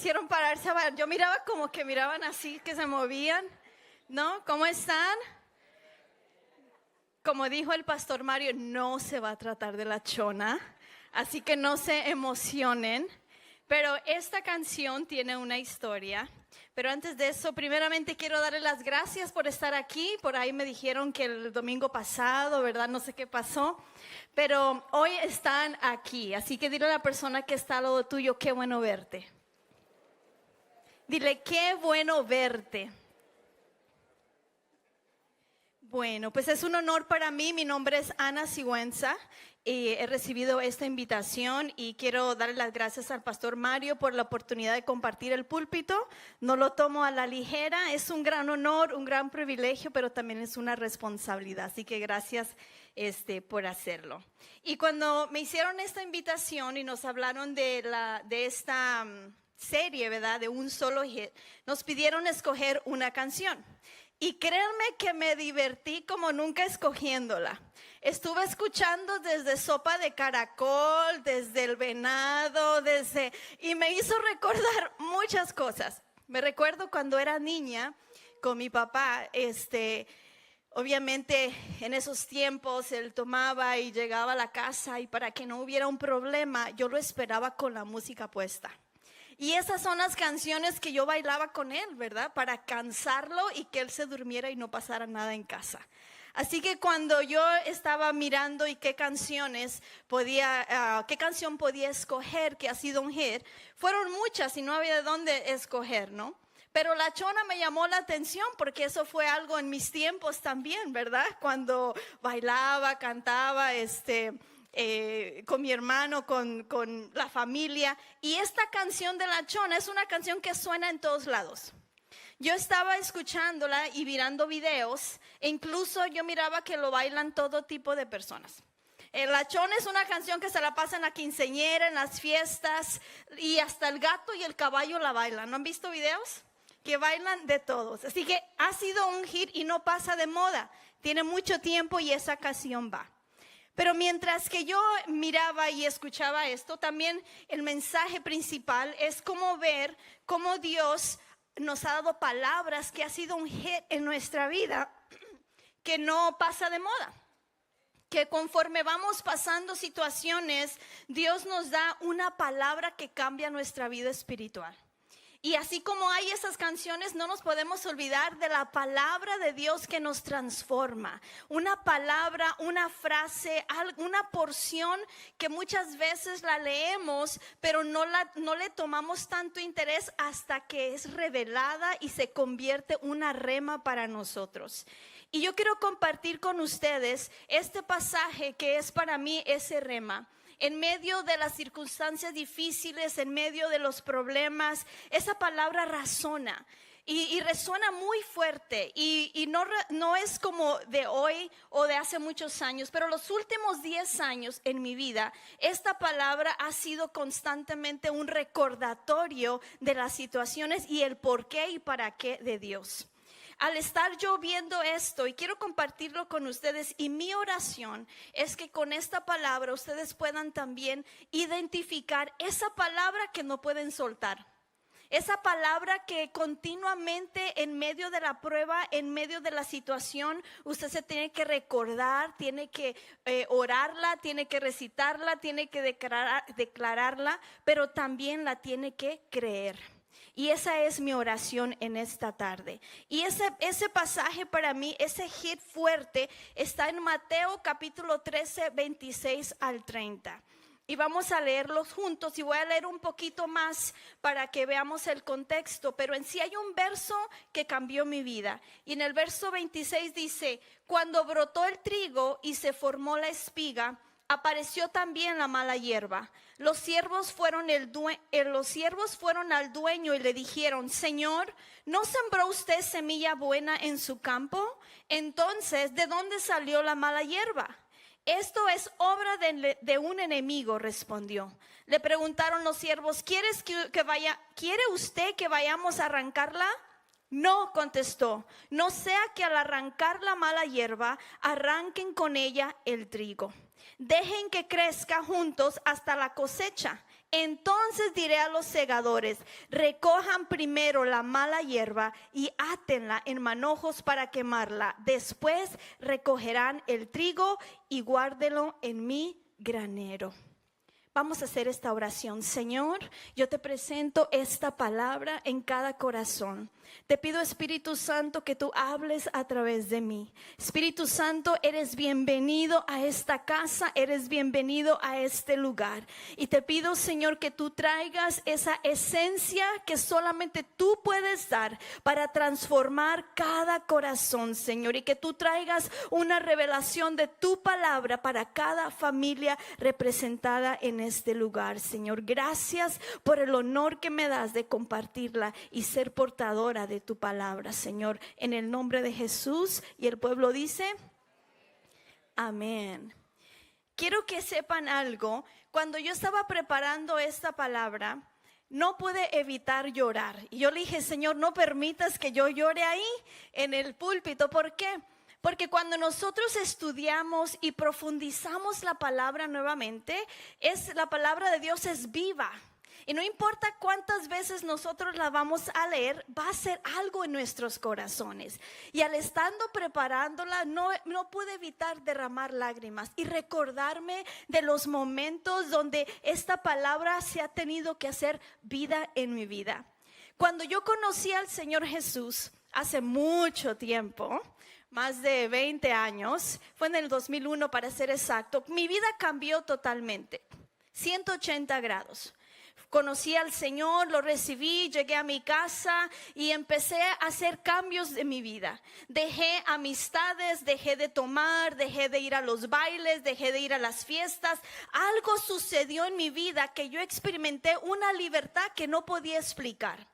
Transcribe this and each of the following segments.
hicieron pararse a bailar. Yo miraba como que miraban así, que se movían, ¿no? ¿Cómo están? Como dijo el pastor Mario, no se va a tratar de la chona, así que no se emocionen. Pero esta canción tiene una historia. Pero antes de eso, primeramente quiero darle las gracias por estar aquí. Por ahí me dijeron que el domingo pasado, ¿verdad? No sé qué pasó. Pero hoy están aquí. Así que dile a la persona que está al lado tuyo, qué bueno verte. Dile, qué bueno verte. Bueno, pues es un honor para mí. Mi nombre es Ana Sigüenza y he recibido esta invitación y quiero darle las gracias al pastor Mario por la oportunidad de compartir el púlpito. No lo tomo a la ligera, es un gran honor, un gran privilegio, pero también es una responsabilidad. Así que gracias por hacerlo. Y cuando me hicieron esta invitación y nos hablaron de esta serie, ¿verdad? De un solo hit, nos pidieron escoger una canción. Y créanme que me divertí como nunca escogiéndola. Estuve escuchando desde Sopa de Caracol, desde El Venado, y me hizo recordar muchas cosas. Me recuerdo cuando era niña con mi papá, obviamente en esos tiempos él tomaba y llegaba a la casa y para que no hubiera un problema, yo lo esperaba con la música puesta. Y esas son las canciones que yo bailaba con él, ¿verdad? Para cansarlo y que él se durmiera y no pasara nada en casa. Así que cuando yo estaba mirando y qué canción podía escoger que ha sido un hit, fueron muchas y no había de dónde escoger, ¿no? Pero La Chona me llamó la atención porque eso fue algo en mis tiempos también, ¿verdad? Cuando bailaba, cantaba, con mi hermano, con la familia. Y esta canción de La Chona es una canción que suena en todos lados. Yo estaba escuchándola y mirando videos, e incluso yo miraba que lo bailan todo tipo de personas. La Chona es una canción que se la pasa en la quinceañera, en las fiestas, y hasta el gato y el caballo la bailan. ¿No han visto videos? Que bailan de todos. Así que ha sido un hit y no pasa de moda. Tiene mucho tiempo y esa canción va. Pero mientras que yo miraba y escuchaba esto, también el mensaje principal es cómo ver cómo Dios nos ha dado palabras que ha sido un hit en nuestra vida, que no pasa de moda. Que conforme vamos pasando situaciones, Dios nos da una palabra que cambia nuestra vida espiritual. Y así como hay esas canciones, no nos podemos olvidar de la palabra de Dios que nos transforma. Una palabra, una frase, una porción que muchas veces la leemos, pero no le tomamos tanto interés hasta que es revelada y se convierte una rema para nosotros. Y yo quiero compartir con ustedes este pasaje que es para mí ese rema. En medio de las circunstancias difíciles, en medio de los problemas, esa palabra razona y resuena muy fuerte y no es como de hoy o de hace muchos años, pero los últimos 10 años en mi vida, esta palabra ha sido constantemente un recordatorio de las situaciones y el por qué y para qué de Dios. Al estar yo viendo esto y quiero compartirlo con ustedes, y mi oración es que con esta palabra ustedes puedan también identificar esa palabra que no pueden soltar. Esa palabra que continuamente en medio de la prueba, en medio de la situación, usted se tiene que recordar, tiene que orarla, tiene que recitarla, tiene que declararla, pero también la tiene que creer. Y esa es mi oración en esta tarde. Y ese pasaje para mí, ese hit fuerte, está en Mateo capítulo 13, 26 al 30. Y vamos a leerlos juntos y voy a leer un poquito más para que veamos el contexto. Pero en sí hay un verso que cambió mi vida. Y en el verso 26 dice: cuando brotó el trigo y se formó la espiga, apareció también la mala hierba. Los siervos fueron al dueño y le dijeron: Señor, ¿no sembró usted semilla buena en su campo? Entonces, ¿de dónde salió la mala hierba? Esto es obra de un enemigo, respondió. Le preguntaron los siervos: ¿Quiere usted que vayamos a arrancarla? No, contestó, no sea que al arrancar la mala hierba, arranquen con ella el trigo. Dejen que crezca juntos hasta la cosecha. Entonces diré a los segadores, recojan primero la mala hierba y átenla en manojos para quemarla. Después recogerán el trigo y guárdenlo en mi granero. Vamos a hacer esta oración. Señor, yo te presento esta palabra en cada corazón. Te pido, Espíritu Santo, que tú hables a través de mí. Espíritu Santo, eres bienvenido a esta casa, eres bienvenido a este lugar. Y te pido, Señor, que tú traigas esa esencia que solamente tú puedes dar para transformar cada corazón, Señor. Y que tú traigas una revelación de tu palabra para cada familia representada en este lugar, Señor. Gracias por el honor que me das de compartirla y ser portadora de tu palabra, Señor, en el nombre de Jesús. Y el pueblo dice amén. Quiero que sepan algo. Cuando yo estaba preparando esta palabra, no pude evitar llorar. Y yo le dije, Señor, no permitas que yo llore ahí en el púlpito. ¿Por qué? Porque cuando nosotros estudiamos y profundizamos la palabra nuevamente, la palabra de Dios es viva. Y no importa cuántas veces nosotros la vamos a leer, va a ser algo en nuestros corazones. Y al estando preparándola, no pude evitar derramar lágrimas y recordarme de los momentos donde esta palabra se ha tenido que hacer vida en mi vida. Cuando yo conocí al Señor Jesús hace mucho tiempo, más de 20 años, fue en el 2001 para ser exacto, mi vida cambió totalmente, 180 grados. Conocí al Señor, lo recibí, llegué a mi casa y empecé a hacer cambios de mi vida. Dejé amistades, dejé de tomar, dejé de ir a los bailes, dejé de ir a las fiestas. Algo sucedió en mi vida que yo experimenté una libertad que no podía explicar.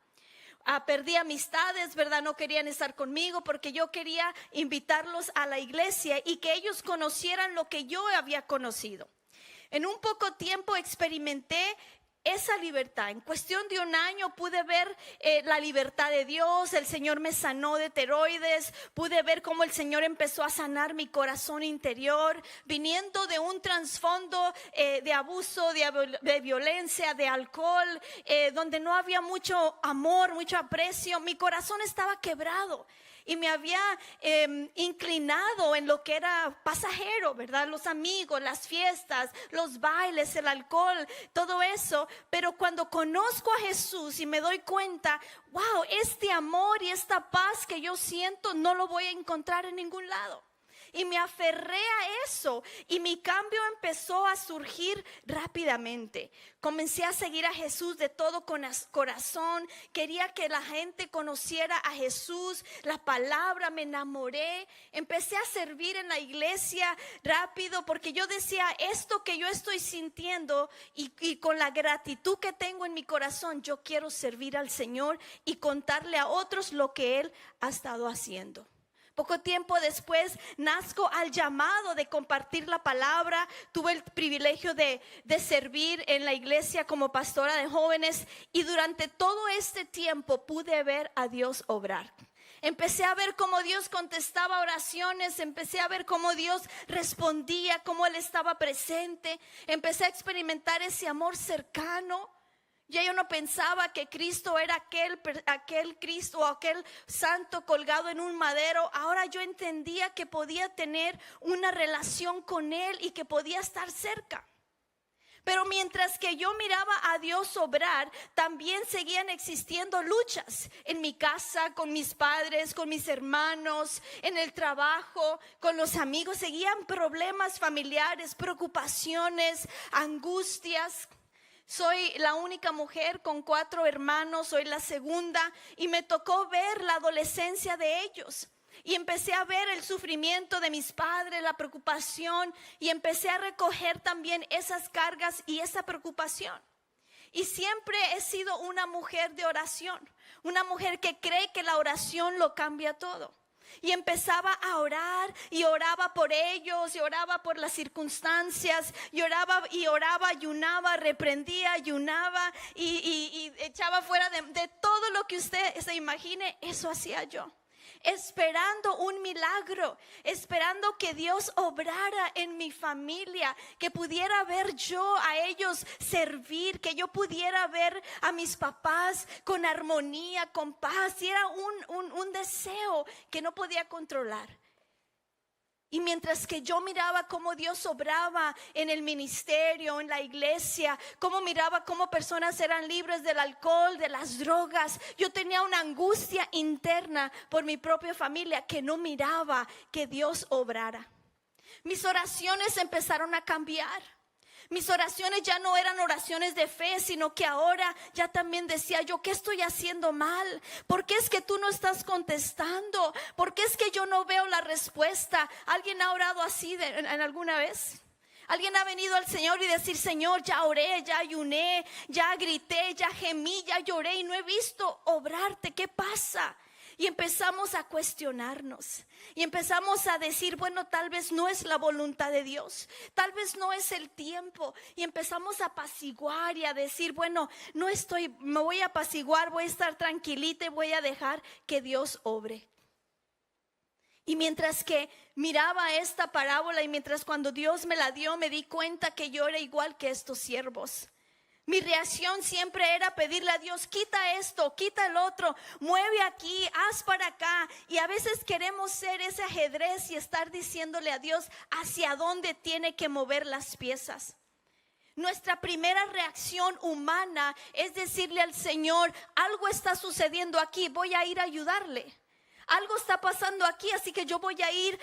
Perdí amistades, ¿verdad? No querían estar conmigo porque yo quería invitarlos a la iglesia y que ellos conocieran lo que yo había conocido. En un poco tiempo experimenté esa libertad. En cuestión de un año pude ver la libertad de Dios. El Señor me sanó de tiroides. Pude ver cómo el Señor empezó a sanar mi corazón interior, viniendo de un trasfondo de abuso, de violencia, de alcohol, donde no había mucho amor, mucho aprecio. Mi corazón estaba quebrado y me había inclinado en lo que era pasajero, ¿verdad? Los amigos, las fiestas, los bailes, el alcohol, todo eso. Pero cuando conozco a Jesús y me doy cuenta, wow, este amor y esta paz que yo siento no lo voy a encontrar en ningún lado. Y me aferré a eso y mi cambio empezó a surgir rápidamente. Comencé a seguir a Jesús de todo corazón. Quería que la gente conociera a Jesús, la palabra, me enamoré. Empecé a servir en la iglesia rápido porque yo decía, esto que yo estoy sintiendo y con la gratitud que tengo en mi corazón, yo quiero servir al Señor y contarle a otros lo que Él ha estado haciendo. Poco tiempo después nazco al llamado de compartir la palabra. Tuve el privilegio de servir en la iglesia como pastora de jóvenes y durante todo este tiempo pude ver a Dios obrar. Empecé a ver cómo Dios contestaba oraciones, empecé a ver cómo Dios respondía, cómo Él estaba presente. Empecé a experimentar ese amor cercano. Ya yo no pensaba que Cristo era aquel Cristo o aquel santo colgado en un madero. Ahora yo entendía que podía tener una relación con Él y que podía estar cerca. Pero mientras que yo miraba a Dios obrar, también seguían existiendo luchas en mi casa, con mis padres, con mis hermanos, en el trabajo, con los amigos. Seguían problemas familiares, preocupaciones, angustias. Soy la única mujer con 4 hermanos, soy la segunda y me tocó ver la adolescencia de ellos. Y empecé a ver el sufrimiento de mis padres, la preocupación y empecé a recoger también esas cargas y esa preocupación. Y siempre he sido una mujer de oración, una mujer que cree que la oración lo cambia todo. Y empezaba a orar y oraba por ellos y oraba por las circunstancias y oraba, ayunaba, reprendía, ayunaba y echaba fuera de todo lo que usted se imagine. Eso hacía yo, esperando un milagro, esperando que Dios obrara en mi familia, que pudiera ver yo a ellos servir, que yo pudiera ver a mis papás con armonía, con paz. Y era un deseo que no podía controlar. Y mientras que yo miraba cómo Dios obraba en el ministerio, en la iglesia, cómo miraba cómo personas eran libres del alcohol, de las drogas, yo tenía una angustia interna por mi propia familia, que no miraba que Dios obrara. Mis oraciones empezaron a cambiar. Mis oraciones ya no eran oraciones de fe, sino que ahora ya también decía yo, ¿qué estoy haciendo mal? ¿Por qué es que tú no estás contestando? ¿Por qué es que yo no veo la respuesta? ¿Alguien ha orado así en alguna vez? ¿Alguien ha venido al Señor y decir, Señor, ya oré, ya ayuné, ya grité, ya gemí, ya lloré y no he visto obrarte? ¿Qué pasa? Y empezamos a cuestionarnos y empezamos a decir, bueno, tal vez no es la voluntad de Dios, tal vez no es el tiempo. Y empezamos a apaciguar y a decir, bueno, me voy a apaciguar, voy a estar tranquilita y voy a dejar que Dios obre. Y mientras que miraba esta parábola y mientras cuando Dios me la dio, me di cuenta que yo era igual que estos siervos. Mi reacción siempre era pedirle a Dios, quita esto, quita el otro, mueve aquí, haz para acá. Y a veces queremos ser ese ajedrez y estar diciéndole a Dios hacia dónde tiene que mover las piezas. Nuestra primera reacción humana es decirle al Señor, algo está sucediendo aquí, voy a ir a ayudarle. Algo está pasando aquí, así que yo voy a ir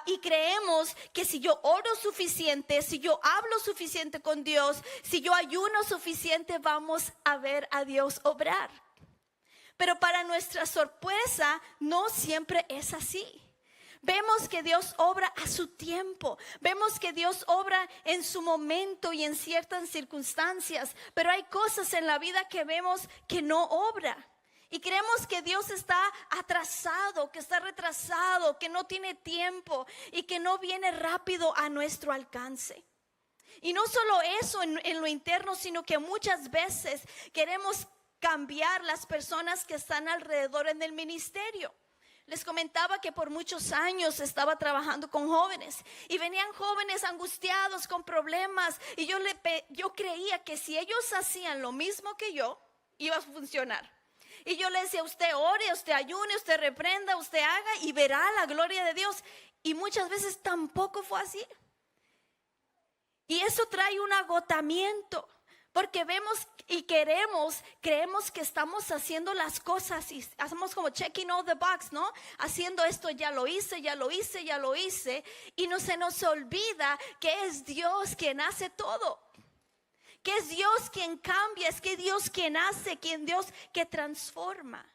y creemos que si yo oro suficiente, si yo hablo suficiente con Dios, si yo ayuno suficiente, vamos a ver a Dios obrar. Pero para nuestra sorpresa, no siempre es así. Vemos que Dios obra a su tiempo, vemos que Dios obra en su momento y en ciertas circunstancias, pero hay cosas en la vida que vemos que no obra. Y creemos que Dios está atrasado, que está retrasado, que no tiene tiempo y que no viene rápido a nuestro alcance. Y no solo eso en lo interno, sino que muchas veces queremos cambiar las personas que están alrededor en el ministerio. Les comentaba que por muchos años estaba trabajando con jóvenes y venían jóvenes angustiados con problemas y yo creía que si ellos hacían lo mismo que yo, iba a funcionar. Y yo le decía, usted ore, usted ayune, usted reprenda, usted haga y verá la gloria de Dios. Y muchas veces tampoco fue así. Y eso trae un agotamiento, porque vemos y creemos que estamos haciendo las cosas y hacemos como checking all the box, ¿no? Haciendo esto, ya lo hice. Y no se nos olvida que es Dios quien hace todo. Que es Dios quien cambia, es que Dios quien hace, Dios que transforma.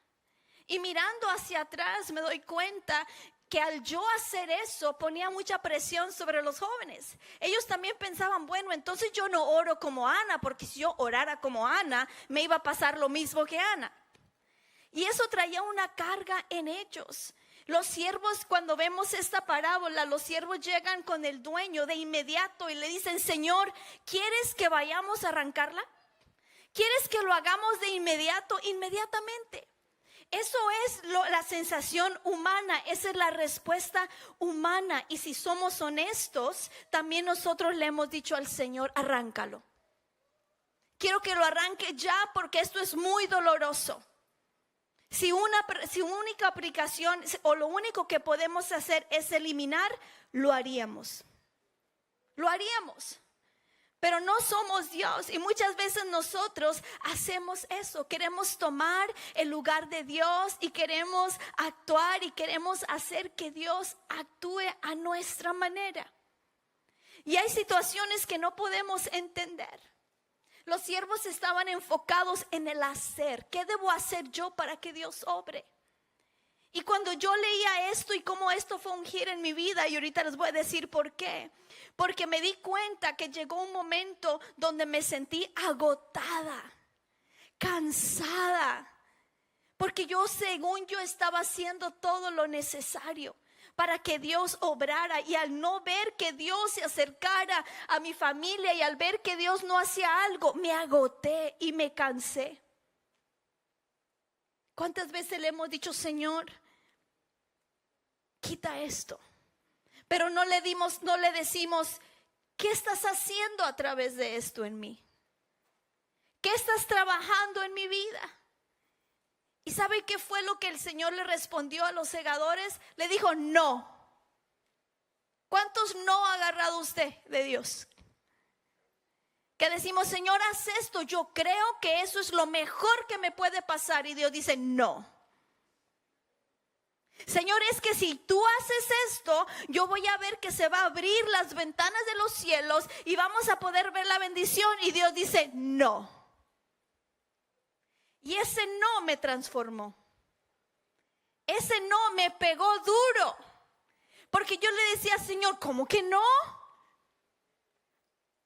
Y mirando hacia atrás me doy cuenta que al yo hacer eso ponía mucha presión sobre los jóvenes. Ellos también pensaban, bueno, entonces yo no oro como Ana, porque si yo orara como Ana, me iba a pasar lo mismo que Ana. Y eso traía una carga en ellos. Los siervos, cuando vemos esta parábola, los siervos llegan con el dueño de inmediato y le dicen, Señor, ¿quieres que vayamos a arrancarla? ¿Quieres que lo hagamos de inmediato? Inmediatamente. Eso es la sensación humana, esa es la respuesta humana. Y si somos honestos, también nosotros le hemos dicho al Señor, arráncalo. Quiero que lo arranque ya porque esto es muy doloroso. Si única aplicación o lo único que podemos hacer es eliminar, lo haríamos. Lo haríamos. Pero no somos Dios y muchas veces nosotros hacemos eso. Queremos tomar el lugar de Dios y queremos actuar y queremos hacer que Dios actúe a nuestra manera. Y hay situaciones que no podemos entender. Los siervos estaban enfocados en el hacer. ¿Qué debo hacer yo para que Dios obre? Y cuando yo leía esto y cómo esto fue un giro en mi vida, y ahorita les voy a decir por qué. Porque me di cuenta que llegó un momento donde me sentí agotada, cansada. Porque según yo estaba haciendo todo lo necesario para que Dios obrara, y al no ver que Dios se acercara a mi familia y al ver que Dios no hacía algo, me agoté y me cansé. ¿Cuántas veces le hemos dicho, Señor, quita esto? Pero no le decimos, ¿qué estás haciendo a través de esto en mí? ¿Qué estás trabajando en mi vida? ¿Y sabe qué fue lo que el Señor le respondió a los segadores? Le dijo, no. ¿Cuántos no ha agarrado usted de Dios? Que decimos, Señor, haz esto. Yo creo que eso es lo mejor que me puede pasar. Y Dios dice, no. Señor, es que si tú haces esto, yo voy a ver que se va a abrir las ventanas de los cielos y vamos a poder ver la bendición. Y Dios dice, no. Y ese no me transformó. Ese no me pegó duro. Porque yo le decía, Señor, ¿cómo que no?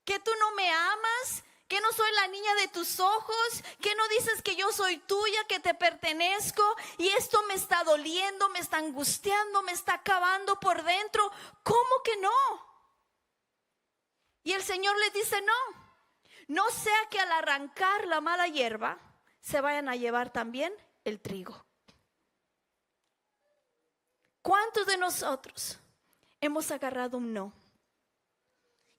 ¿Que tú no me amas? ¿Que no soy la niña de tus ojos? ¿Que no dices que yo soy tuya, que te pertenezco? Y esto me está doliendo, me está angustiando, me está acabando por dentro. ¿Cómo que no? Y el Señor les dice, no sea que al arrancar la mala hierba se vayan a llevar también el trigo. ¿Cuántos de nosotros hemos agarrado un no?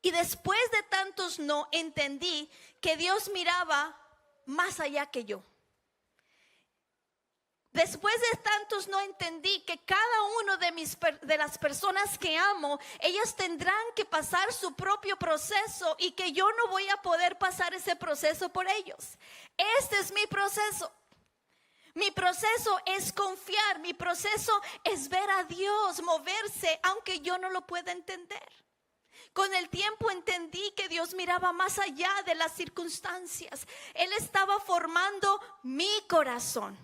Y después de tantos no, entendí que Dios miraba más allá que yo. Después de tantos no, entendí que cada uno de las personas que amo, ellas tendrán que pasar su propio proceso y que yo no voy a poder pasar ese proceso por ellos. Este es mi proceso. Mi proceso es confiar, mi proceso es ver a Dios moverse aunque yo no lo pueda entender. Con el tiempo entendí que Dios miraba más allá de las circunstancias. Él estaba formando mi corazón.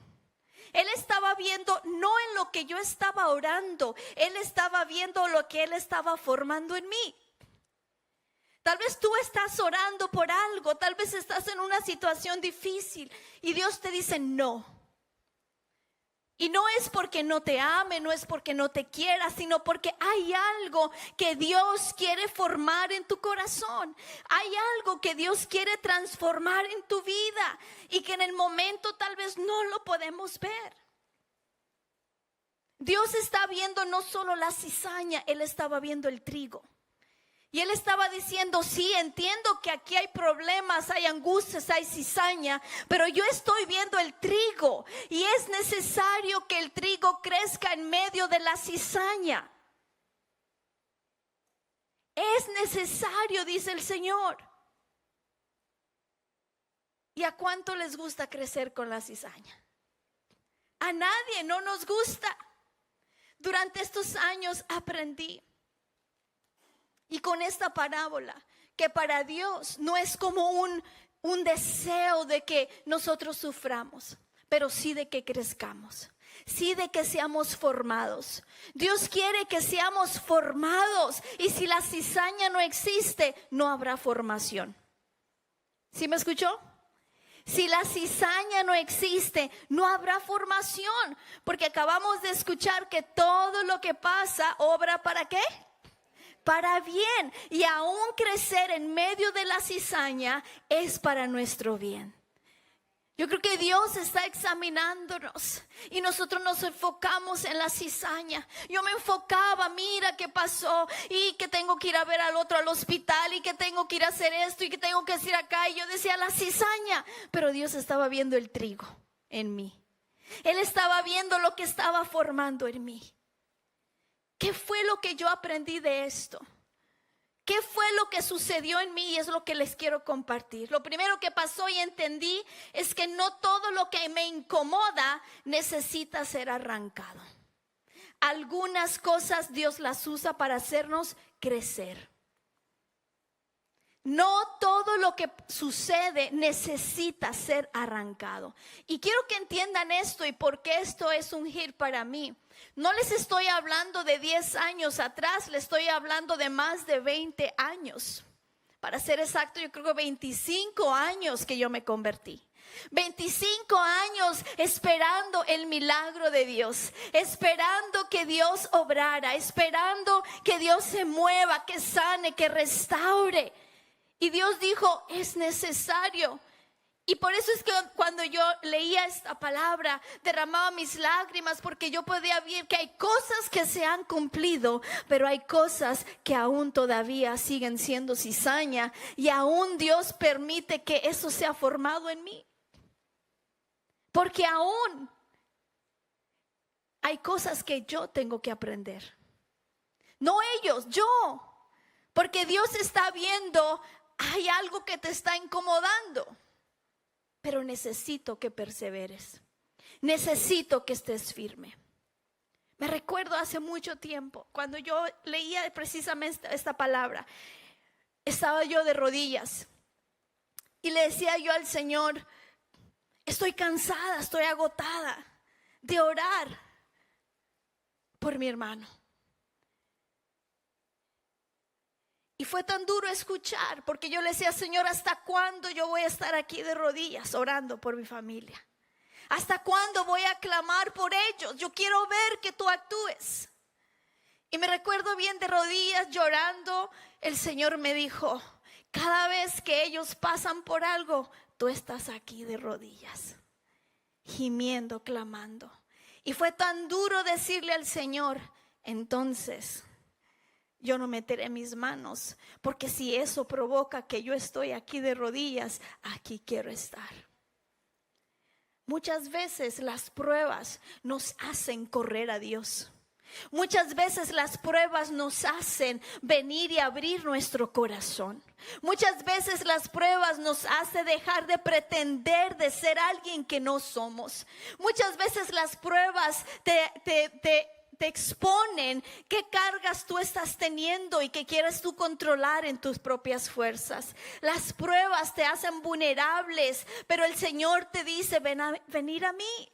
Él estaba viendo no en lo que yo estaba orando, Él estaba viendo lo que Él estaba formando en mí. Tal vez tú estás orando por algo, tal vez estás en una situación difícil y Dios te dice no. Y no es porque no te ame, no es porque no te quiera, sino porque hay algo que Dios quiere formar en tu corazón. Hay algo que Dios quiere transformar en tu vida y que en el momento tal vez no lo podemos ver. Dios está viendo no solo la cizaña, Él estaba viendo el trigo. Y Él estaba diciendo, sí, entiendo que aquí hay problemas, hay angustias, hay cizaña, pero yo estoy viendo el trigo y es necesario que el trigo crezca en medio de la cizaña. Es necesario, dice el Señor. ¿Y a cuánto les gusta crecer con la cizaña? A nadie, no nos gusta. Durante estos años aprendí. Y con esta parábola, que para Dios no es como un deseo de que nosotros suframos, pero sí de que crezcamos, sí de que seamos formados. Dios quiere que seamos formados y si la cizaña no existe, no habrá formación. ¿Sí me escuchó? Si la cizaña no existe, no habrá formación, porque acabamos de escuchar que todo lo que pasa obra ¿para qué? Para bien, y aún crecer en medio de la cizaña es para nuestro bien. Yo creo que Dios está examinándonos y nosotros nos enfocamos en la cizaña. Yo me enfocaba, mira qué pasó y que tengo que ir a ver al otro al hospital y que tengo que ir a hacer esto y que tengo que ir acá. Y yo decía la cizaña, pero Dios estaba viendo el trigo en mí. Él estaba viendo lo que estaba formando en mí. ¿Qué fue lo que yo aprendí de esto? ¿Qué fue lo que sucedió en mí? Y es lo que les quiero compartir. Lo primero que pasó y entendí es que no todo lo que me incomoda necesita ser arrancado. Algunas cosas Dios las usa para hacernos crecer. No todo lo que sucede necesita ser arrancado. Y quiero que entiendan esto y por qué esto es un hit para mí. No les estoy hablando de 10 años atrás, les estoy hablando de más de 20 años. Para ser exacto, yo creo que 25 años que yo me convertí. 25 años esperando el milagro de Dios, esperando que Dios obrara, esperando que Dios se mueva, que sane, que restaure. Y Dios dijo, es necesario. Y por eso es que cuando yo leía esta palabra, derramaba mis lágrimas, porque yo podía ver que hay cosas que se han cumplido, pero hay cosas que aún todavía siguen siendo cizaña, y aún Dios permite que eso sea formado en mí. Porque aún hay cosas que yo tengo que aprender. No ellos, yo. Porque Dios está viendo, hay algo que te está incomodando. Pero necesito que perseveres. Necesito que estés firme. Me recuerdo hace mucho tiempo, cuando yo leía precisamente esta palabra, estaba yo de rodillas y le decía yo al Señor, estoy cansada, estoy agotada de orar por mi hermano. Y fue tan duro escuchar, porque yo le decía, Señor, ¿hasta cuándo yo voy a estar aquí de rodillas orando por mi familia? ¿Hasta cuándo voy a clamar por ellos? Yo quiero ver que tú actúes. Y me recuerdo bien de rodillas llorando, el Señor me dijo, cada vez que ellos pasan por algo, tú estás aquí de rodillas, gimiendo, clamando. Y fue tan duro decirle al Señor, entonces yo no meteré mis manos, porque si eso provoca que yo estoy aquí de rodillas, aquí quiero estar. Muchas veces las pruebas nos hacen correr a Dios. Muchas veces las pruebas nos hacen venir y abrir nuestro corazón. Muchas veces las pruebas nos hacen dejar de pretender de ser alguien que no somos. Muchas veces las pruebas te exponen qué cargas tú estás teniendo y que quieres tú controlar en tus propias fuerzas. Las pruebas te hacen vulnerables, pero el Señor te dice, venir a mí.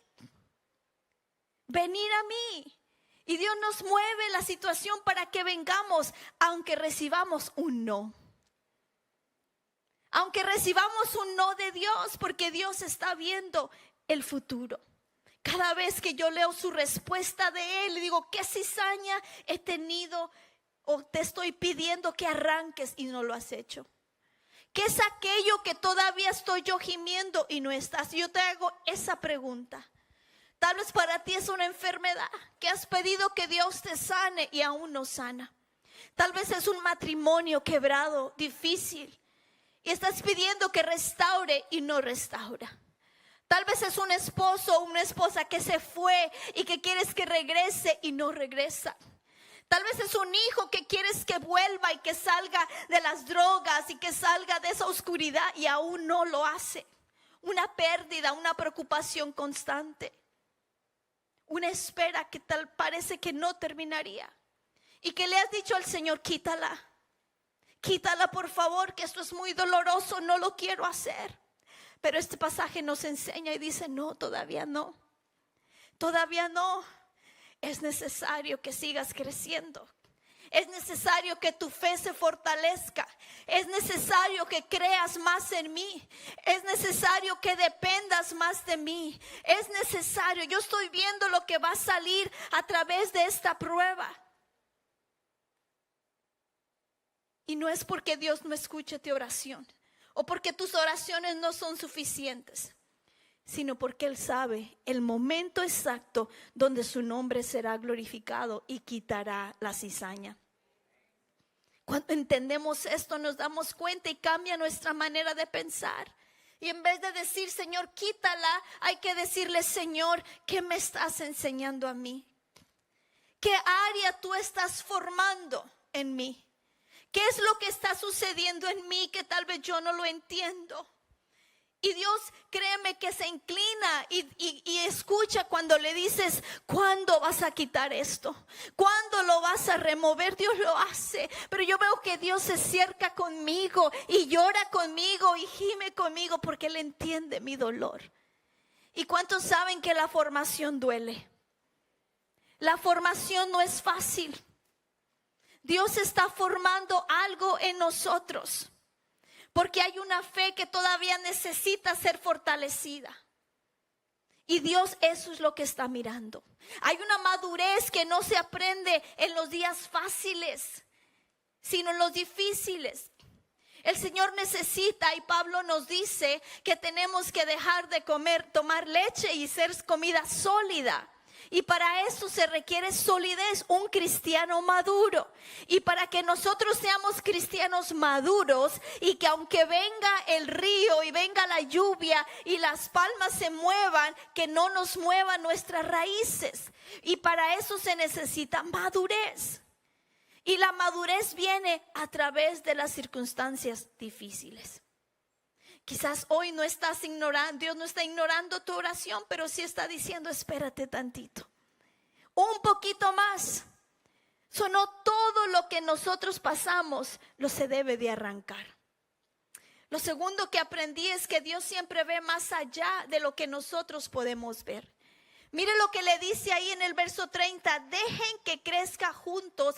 Venir a mí. Y Dios nos mueve la situación para que vengamos, aunque recibamos un no. Aunque recibamos un no de Dios, porque Dios está viendo el futuro. Cada vez que yo leo su respuesta de Él, le digo, ¿qué cizaña he tenido o te estoy pidiendo que arranques y no lo has hecho? ¿Qué es aquello que todavía estoy yo gimiendo y no estás? Yo te hago esa pregunta. Tal vez para ti es una enfermedad que has pedido que Dios te sane y aún no sana. Tal vez es un matrimonio quebrado, difícil, y estás pidiendo que restaure y no restaura. Tal vez es un esposo o una esposa que se fue y que quieres que regrese y no regresa. Tal vez es un hijo que quieres que vuelva y que salga de las drogas y que salga de esa oscuridad y aún no lo hace. Una pérdida, una preocupación constante. Una espera que tal parece que no terminaría. Y que le has dicho al Señor, quítala. Quítala por favor, que esto es muy doloroso, no lo quiero hacer. Pero este pasaje nos enseña y dice, no, todavía no. Todavía no. Es necesario que sigas creciendo. Es necesario que tu fe se fortalezca. Es necesario que creas más en mí. Es necesario que dependas más de mí. Es necesario. Yo estoy viendo lo que va a salir a través de esta prueba. Y no es porque Dios no escuche tu oración o porque tus oraciones no son suficientes, sino porque Él sabe el momento exacto donde su nombre será glorificado y quitará la cizaña. Cuando entendemos esto, nos damos cuenta y cambia nuestra manera de pensar. Y en vez de decir, Señor, quítala, hay que decirle, Señor, ¿qué me estás enseñando a mí? ¿Qué área tú estás formando en mí? ¿Qué es lo que está sucediendo en mí que tal vez yo no lo entiendo? Y Dios, créeme que se inclina y escucha cuando le dices, ¿cuándo vas a quitar esto? ¿Cuándo lo vas a remover? Dios lo hace. Pero yo veo que Dios se acerca conmigo y llora conmigo y gime conmigo porque Él entiende mi dolor. ¿Y cuántos saben que la formación duele? La formación no es fácil. Dios está formando algo en nosotros. porque hay una fe que todavía necesita ser fortalecida. Y Dios eso es lo que está mirando. Hay una madurez que no se aprende en los días fáciles, sino en los difíciles. El Señor necesita, y Pablo nos dice que tenemos que dejar de tomar leche y ser comida sólida. Y para eso se requiere solidez, un cristiano maduro. Y para que nosotros seamos cristianos maduros y que aunque venga el río y venga la lluvia y las palmas se muevan, que no nos muevan nuestras raíces. Y para eso se necesita madurez. Y la madurez viene a través de las circunstancias difíciles. Quizás hoy no estás ignorando, Dios no está ignorando tu oración, pero sí está diciendo, espérate tantito, un poquito más. No todo lo que nosotros pasamos lo se debe de arrancar. Lo segundo que aprendí es que Dios siempre ve más allá de lo que nosotros podemos ver. Mire lo que le dice ahí en el verso 30, dejen que crezca juntos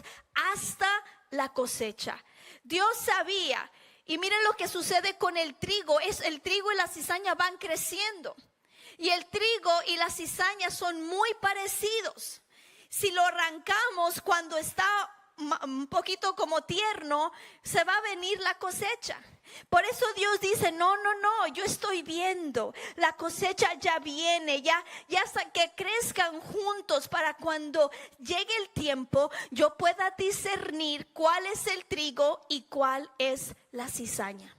hasta la cosecha. Dios sabía. Y miren lo que sucede con el trigo. El trigo y la cizaña van creciendo. Y el trigo y la cizaña son muy parecidos. Si lo arrancamos cuando está un poquito como tierno, se va a venir la cosecha. Por eso Dios dice, no, yo estoy viendo. La cosecha ya viene, ya hasta que crezcan juntos para cuando llegue el tiempo, yo pueda discernir cuál es el trigo y cuál es la cizaña.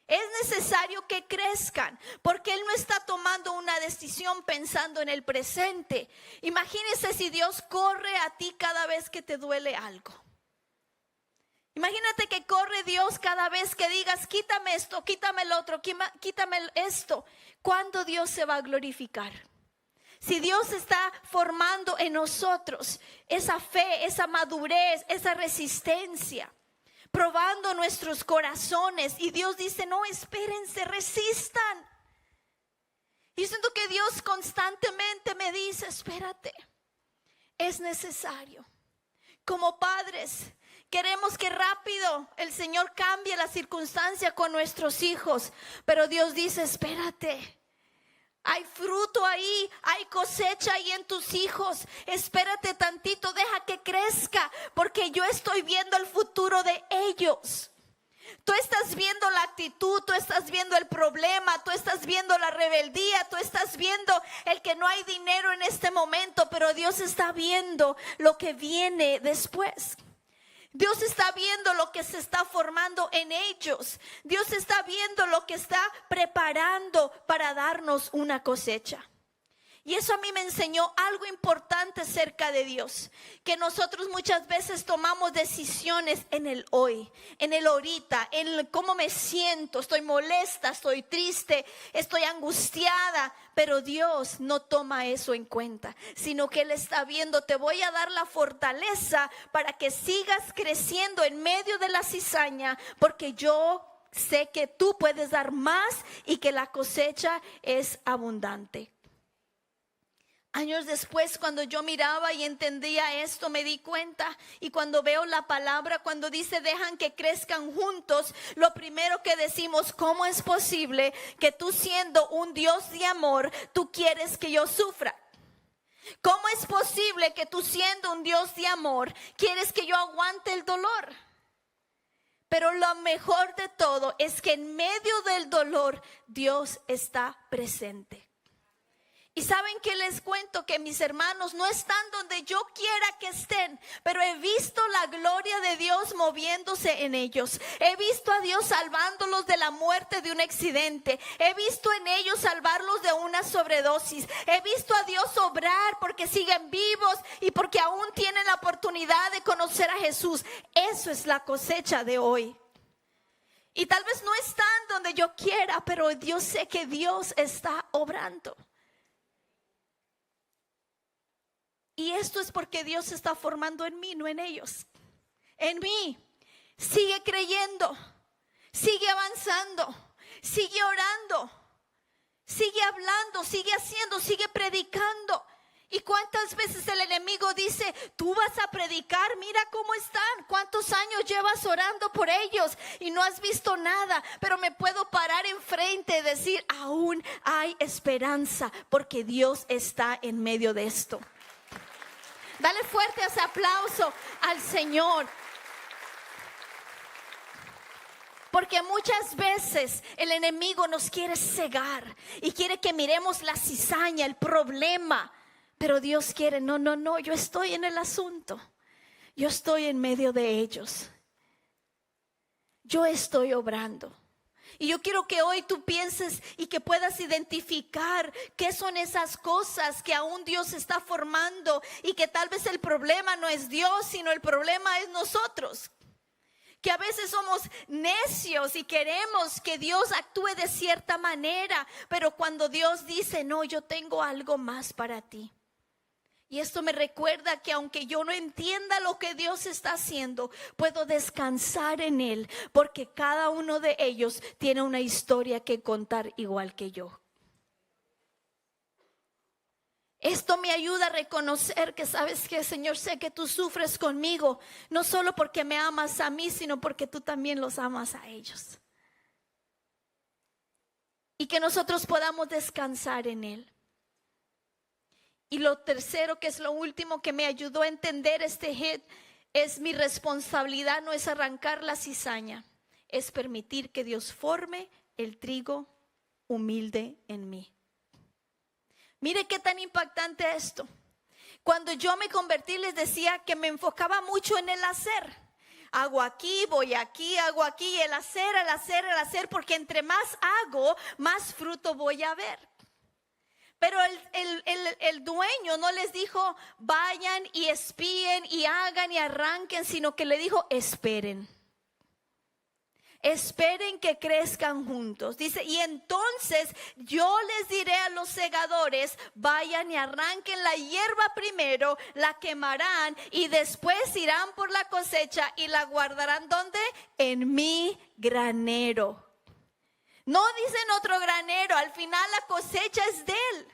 Es necesario que crezcan, porque Él no está tomando una decisión pensando en el presente. Imagínese si Dios corre a ti cada vez que te duele algo. Imagínate que corre Dios cada vez que digas, quítame esto, quítame el otro, quítame esto. ¿Cuándo Dios se va a glorificar? Si Dios está formando en nosotros esa fe, esa madurez, esa resistencia, probando nuestros corazones, y Dios dice, no, espérense, resistan. Y siento que Dios constantemente me dice, espérate, es necesario. Como padres, queremos que rápido el Señor cambie la circunstancia con nuestros hijos, pero Dios dice, espérate. Hay fruto ahí, hay cosecha ahí en tus hijos. Espérate tantito, deja que crezca, porque yo estoy viendo el futuro de ellos. Tú estás viendo la actitud, tú estás viendo el problema, tú estás viendo la rebeldía, tú estás viendo el que no hay dinero en este momento, pero Dios está viendo lo que viene después. Dios está viendo lo que se está formando en ellos. Dios está viendo lo que está preparando para darnos una cosecha. Y eso a mí me enseñó algo importante acerca de Dios, que nosotros muchas veces tomamos decisiones en el hoy, en el ahorita, en el cómo me siento, estoy molesta, estoy triste, estoy angustiada, pero Dios no toma eso en cuenta, sino que Él está viendo, te voy a dar la fortaleza para que sigas creciendo en medio de la cizaña, porque yo sé que tú puedes dar más y que la cosecha es abundante. Años después, cuando yo miraba y entendía esto, me di cuenta, y cuando veo la palabra, cuando dice dejan que crezcan juntos, lo primero que decimos, ¿cómo es posible que tú, siendo un Dios de amor, tú quieres que yo sufra? ¿Cómo es posible que tú, siendo un Dios de amor, quieres que yo aguante el dolor? Pero lo mejor de todo es que en medio del dolor Dios está presente. Y saben que les cuento que mis hermanos no están donde yo quiera que estén, pero he visto la gloria de Dios moviéndose en ellos. He visto a Dios salvándolos de la muerte de un accidente. He visto en ellos salvarlos de una sobredosis. He visto a Dios obrar porque siguen vivos y porque aún tienen la oportunidad de conocer a Jesús. Eso es la cosecha de hoy. Y tal vez no están donde yo quiera, pero yo sé que Dios está obrando. Y esto es porque Dios se está formando en mí, no en ellos. En mí. Sigue creyendo. Sigue avanzando. Sigue orando. Sigue hablando. Sigue haciendo. Sigue predicando. ¿Y cuántas veces el enemigo dice, tú vas a predicar, mira cómo están, cuántos años llevas orando por ellos y no has visto nada? Pero me puedo parar enfrente y decir, aún hay esperanza porque Dios está en medio de esto. Dale fuerte ese aplauso al Señor. Porque muchas veces el enemigo nos quiere cegar y quiere que miremos la cizaña, el problema. Pero Dios quiere, no, yo estoy en el asunto. Yo estoy en medio de ellos. Yo estoy obrando. Y yo quiero que hoy tú pienses y que puedas identificar qué son esas cosas que aún Dios está formando y que tal vez el problema no es Dios, sino el problema es nosotros. Que a veces somos necios y queremos que Dios actúe de cierta manera, pero cuando Dios dice, no, yo tengo algo más para ti. Y esto me recuerda que aunque yo no entienda lo que Dios está haciendo, puedo descansar en Él, porque cada uno de ellos tiene una historia que contar igual que yo. Esto me ayuda a reconocer que sabes que, Señor, sé que tú sufres conmigo, no solo porque me amas a mí, sino porque tú también los amas a ellos. Y que nosotros podamos descansar en Él. Y lo tercero, que es lo último que me ayudó a entender este hit, es mi responsabilidad no es arrancar la cizaña, es permitir que Dios forme el trigo humilde en mí. Mire qué tan impactante esto. Cuando yo me convertí, les decía que me enfocaba mucho en el hacer. Hago aquí, voy aquí, hago aquí, el hacer, porque entre más hago, más fruto voy a ver. Pero el dueño no les dijo, vayan y espíen y hagan y arranquen, sino que le dijo, esperen. Esperen que crezcan juntos. Dice, y entonces yo les diré a los segadores, vayan y arranquen la hierba primero, la quemarán y después irán por la cosecha y la guardarán ¿dónde? En mi granero. No dicen otro granero, al final la cosecha es de Él.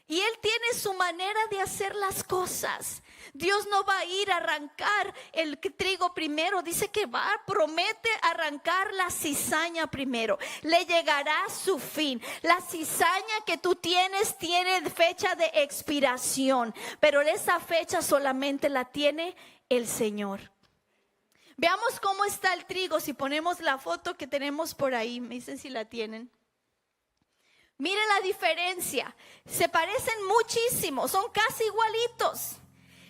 Y Él tiene su manera de hacer las cosas. Dios no va a ir a arrancar el trigo primero. Dice que promete arrancar la cizaña primero. Le llegará su fin. La cizaña que tú tienes tiene fecha de expiración. Pero esa fecha solamente la tiene el Señor. Veamos cómo está el trigo. Si ponemos la foto que tenemos por ahí. Me dicen si la tienen. Miren la diferencia. Se parecen muchísimo. Son casi igualitos.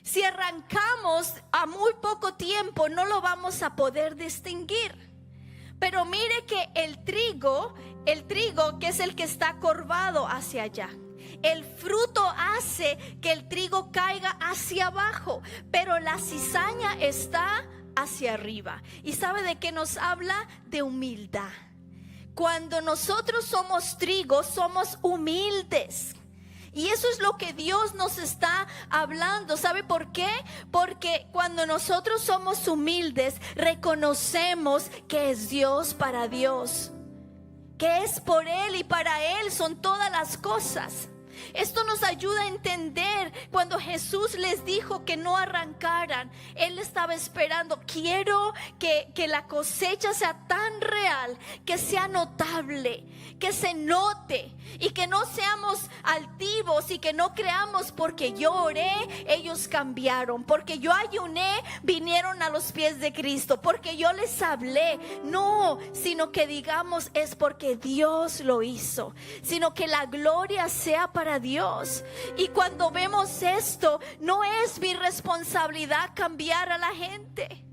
Si arrancamos a muy poco tiempo, no lo vamos a poder distinguir. Pero mire que el trigo que es el que está corvado hacia allá. El fruto hace que el trigo caiga hacia abajo, pero la cizaña está hacia arriba. ¿Y sabe de qué nos habla? De humildad. Cuando nosotros somos trigo, somos humildes. Y eso es lo que Dios nos está hablando. ¿Sabe por qué? Porque cuando nosotros somos humildes, reconocemos que es Dios para Dios, que es por Él y para Él son todas las cosas. Esto nos ayuda a entender cuando Jesús les dijo que no arrancaran. Él estaba esperando, quiero que la cosecha sea tan real, que sea notable, que se note y que no seamos altivos y que no creamos porque yo oré, ellos cambiaron, porque yo ayuné, vinieron a los pies de Cristo, porque yo les hablé. No, sino que digamos es porque Dios lo hizo, sino que la gloria sea para Dios. Y cuando vemos esto, no es mi responsabilidad cambiar a la gente.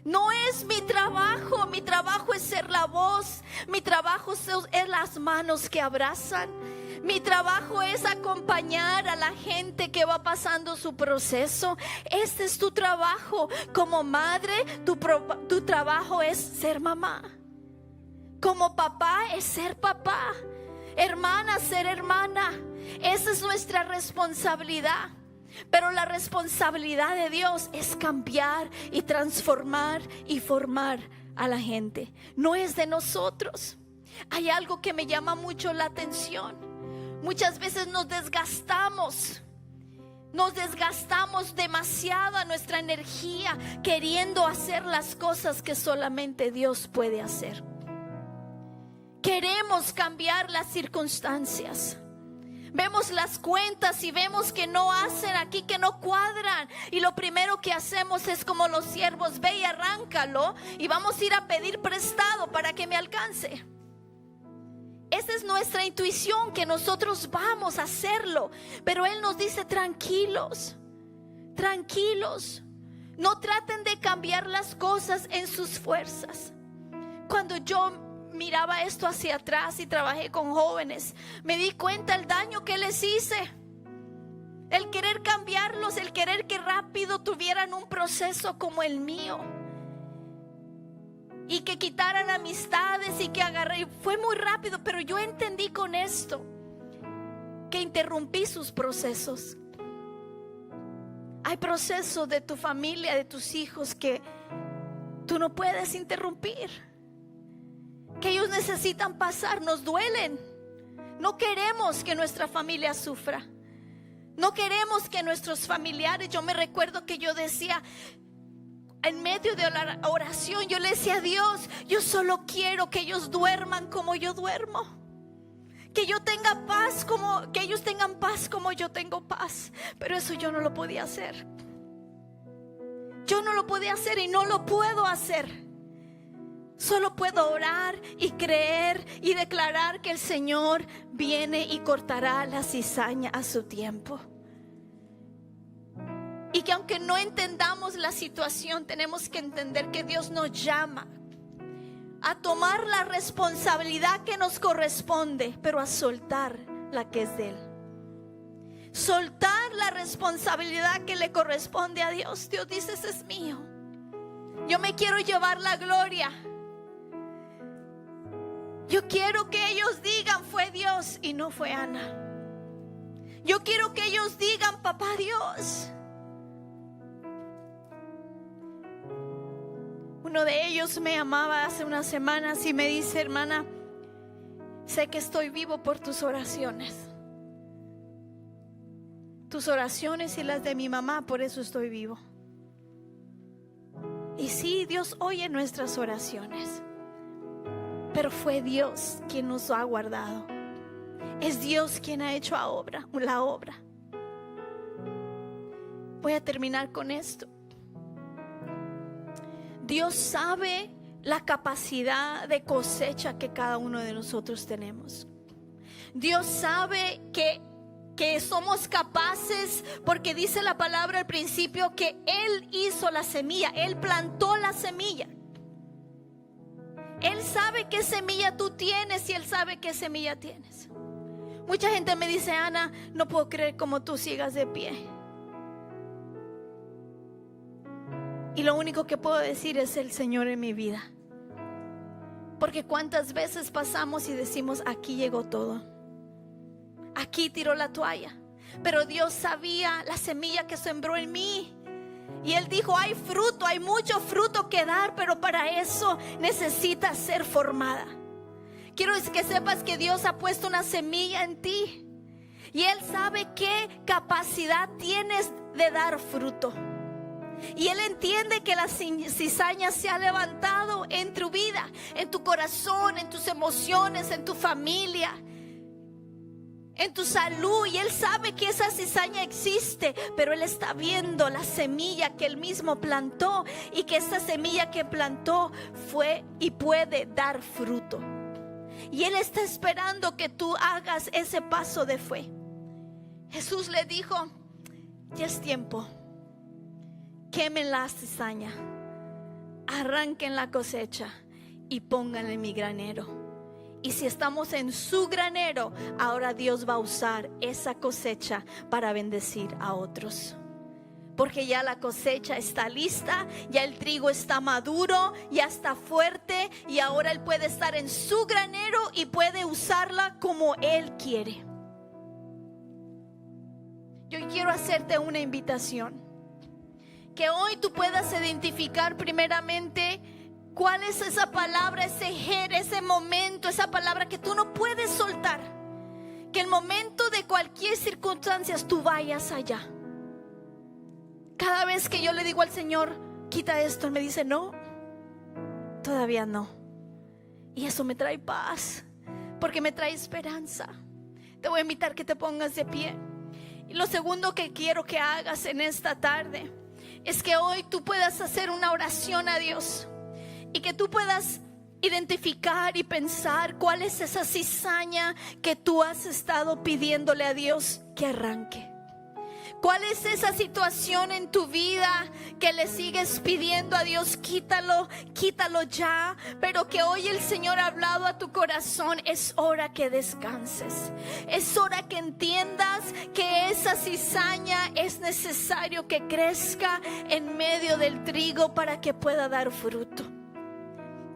No es mi trabajo es ser la voz, mi trabajo es las manos que abrazan, mi trabajo es acompañar a la gente que va pasando su proceso. Este es tu trabajo como madre, tu trabajo es ser mamá, como papá es ser papá, hermana ser hermana. Esa es nuestra responsabilidad. Pero la responsabilidad de Dios es cambiar y transformar y formar a la gente. No es de nosotros. Hay algo que me llama mucho la atención. Muchas veces nos desgastamos Nos desgastamos demasiada nuestra energía queriendo hacer las cosas que solamente Dios puede hacer. Queremos cambiar las circunstancias. Vemos las cuentas y vemos que no hacen aquí, que no cuadran. Y lo primero que hacemos es como los siervos: ve y arráncalo y vamos a ir a pedir prestado para que me alcance. Esa es nuestra intuición, que nosotros vamos a hacerlo. Pero Él nos dice: tranquilos, tranquilos. No traten de cambiar las cosas en sus fuerzas. Cuando yo miraba esto hacia atrás y trabajé con jóvenes, me di cuenta el daño que les hice. El querer cambiarlos, el querer que rápido tuvieran un proceso como el mío. Y que quitaran amistades y que agarré. Fue muy rápido, pero yo entendí con esto que interrumpí sus procesos. Hay procesos de tu familia, de tus hijos, que tú no puedes interrumpir, que ellos necesitan pasar. Nos duelen. No queremos que nuestra familia sufra. No queremos que nuestros familiares. Yo me recuerdo que yo decía, en medio de la oración, yo le decía a Dios: yo solo quiero que ellos duerman como yo duermo, que yo tenga paz, que ellos tengan paz como yo tengo paz. Pero eso yo no lo podía hacer. Yo no lo podía hacer y no lo puedo hacer. Solo puedo orar y creer y declarar que el Señor viene y cortará la cizaña a su tiempo. Y que aunque no entendamos la situación, tenemos que entender que Dios nos llama a tomar la responsabilidad que nos corresponde, pero a soltar la que es de Él. Soltar la responsabilidad que le corresponde a Dios. Dios dice: ese es mío. Yo me quiero llevar la gloria. Yo quiero que ellos digan: fue Dios y no fue Ana. Yo quiero que ellos digan: papá Dios. Uno de ellos me llamaba hace unas semanas y me dice: hermana, sé que estoy vivo por tus oraciones. Tus oraciones y las de mi mamá, por eso estoy vivo. Y sí, Dios oye nuestras oraciones, pero fue Dios quien nos ha guardado. Es Dios quien ha hecho la obra. Voy a terminar con esto. Dios sabe la capacidad de cosecha que cada uno de nosotros tenemos. Dios sabe que somos capaces, porque dice la palabra al principio que Él hizo la semilla, Él plantó la semilla. Él sabe qué semilla tú tienes y Él sabe qué semilla tienes. Mucha gente me dice: Ana, no puedo creer cómo tú sigas de pie. Y lo único que puedo decir es el Señor en mi vida. Porque cuántas veces pasamos y decimos: aquí llegó todo, aquí tiró la toalla. Pero Dios sabía la semilla que sembró en mí. Y Él dijo: hay fruto, hay mucho fruto que dar, pero para eso necesita ser formada. Quiero que sepas que Dios ha puesto una semilla en ti. Y Él sabe qué capacidad tienes de dar fruto. Y Él entiende que la cizaña se ha levantado en tu vida, en tu corazón, en tus emociones, en tu familia, en tu salud. Y Él sabe que esa cizaña existe, pero Él está viendo la semilla que Él mismo plantó, y que esa semilla que plantó fue y puede dar fruto. Y Él está esperando que tú hagas ese paso de fe. Jesús le dijo: ya es tiempo. Quemen la cizaña, arranquen la cosecha y pónganla en mi granero. Y si estamos en su granero, ahora Dios va a usar esa cosecha para bendecir a otros. Porque ya la cosecha está lista, ya el trigo está maduro, ya está fuerte, y ahora Él puede estar en su granero y puede usarla como Él quiere. Yo quiero hacerte una invitación. Que hoy tú puedas identificar primeramente cuál es esa palabra, ese momento, esa palabra que tú no puedes soltar. Que el momento de cualquier circunstancia tú vayas allá. Cada vez que yo le digo al Señor, quita esto, Él me dice, no, todavía no. Y eso me trae paz, porque me trae esperanza. Te voy a invitar que te pongas de pie. Y lo segundo que quiero que hagas en esta tarde es que hoy tú puedas hacer una oración a Dios y que tú puedas identificar y pensar cuál es esa cizaña que tú has estado pidiéndole a Dios que arranque. ¿Cuál es esa situación en tu vida que le sigues pidiendo a Dios? Quítalo, quítalo ya. Pero que hoy el Señor ha hablado a tu corazón. Es hora que descanses. Es hora que entiendas que esa cizaña es necesario que crezca en medio del trigo para que pueda dar fruto.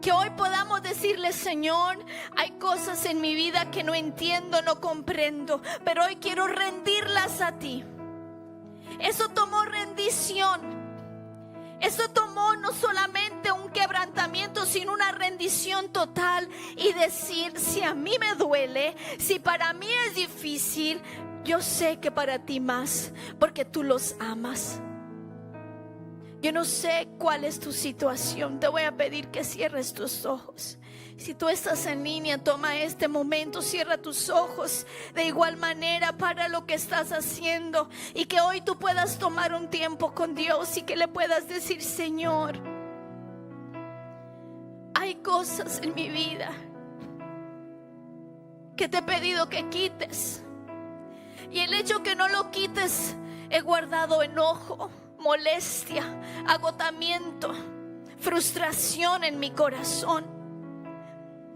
Que hoy podamos decirle, Señor, hay cosas en mi vida que no entiendo, no comprendo, pero hoy quiero rendirlas a ti. Eso tomó rendición. Eso tomó no solamente un quebrantamiento, sino una rendición total. Y decir, si a mí me duele, si para mí es difícil, yo sé que para ti más, porque tú los amas. Yo no sé cuál es tu situación. Te voy a pedir que cierres tus ojos. Si tú estás en línea, toma este momento, cierra tus ojos. De igual manera, para lo que estás haciendo. Y que hoy tú puedas tomar un tiempo con Dios y que le puedas decir, Señor, hay cosas en mi vida que te he pedido que quites. Y el hecho que no lo quites, he guardado enojo, molestia, agotamiento, frustración en mi corazón.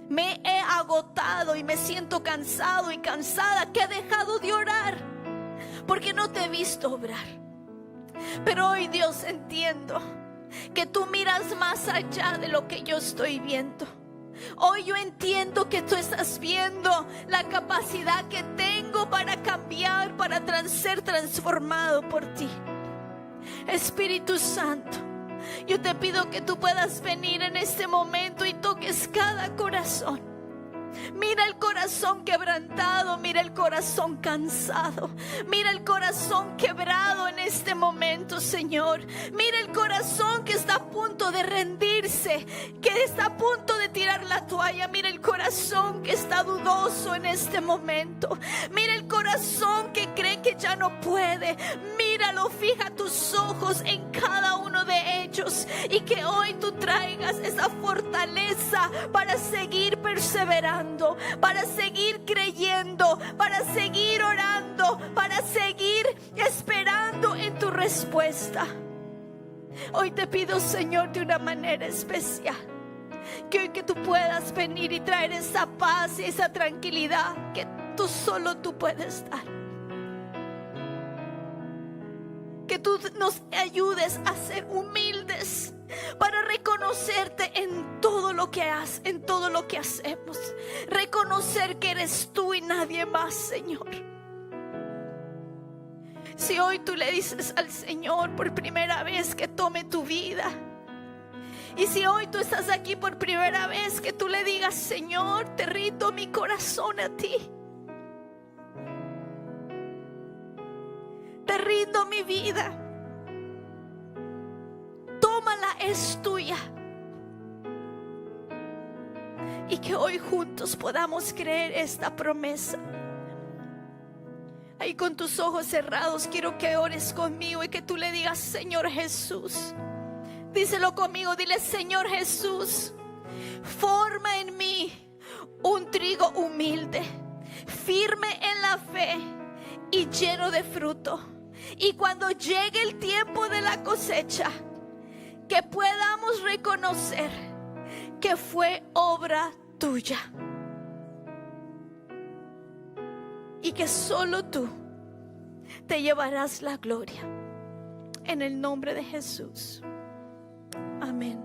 Me he agotado y me siento cansado y cansada, que he dejado de orar porque no te he visto obrar. Pero hoy, Dios, entiendo que tú miras más allá de lo que yo estoy viendo. Hoy yo entiendo que tú estás viendo la capacidad que tengo para cambiar, para ser transformado por ti. Espíritu Santo, yo te pido que tú puedas venir en este momento y toques cada corazón. Mira el corazón quebrantado, mira el corazón cansado, mira el corazón quebrado en este momento, Señor. Mira el corazón que está a punto de rendirse, que está a punto de tirar la toalla. Mira el corazón que está dudoso en este momento. Mira el corazón que cree que ya no puede. Míralo, fija tus ojos en cada uno de ellos y que hoy tú traigas esa fortaleza para seguir perseverando, para seguir creyendo, para seguir orando, para seguir esperando en tu respuesta. Hoy te pido, Señor, de una manera especial, que hoy que tú puedas venir y traer esa paz y esa tranquilidad que solo tú puedes dar. Que tú nos ayudes a ser humildes para reconocerte en todo lo que haces, en todo lo que hacemos. Reconocer que eres tú y nadie más, Señor. Si hoy tú le dices al Señor por primera vez que tome tu vida, y si hoy tú estás aquí por primera vez, que tú le digas, Señor, te rindo mi corazón a ti. Te rindo mi vida. Tómala, es tuya. Y que hoy juntos podamos creer esta promesa. Ahí con tus ojos cerrados, quiero que ores conmigo y que tú le digas, Señor Jesús. Díselo conmigo, dile, Señor Jesús, forma en mí un trigo humilde, firme en la fe y lleno de fruto. Y cuando llegue el tiempo de la cosecha, que podamos reconocer que fue obra tuya y que solo tú te llevarás la gloria. En el nombre de Jesús. Amén.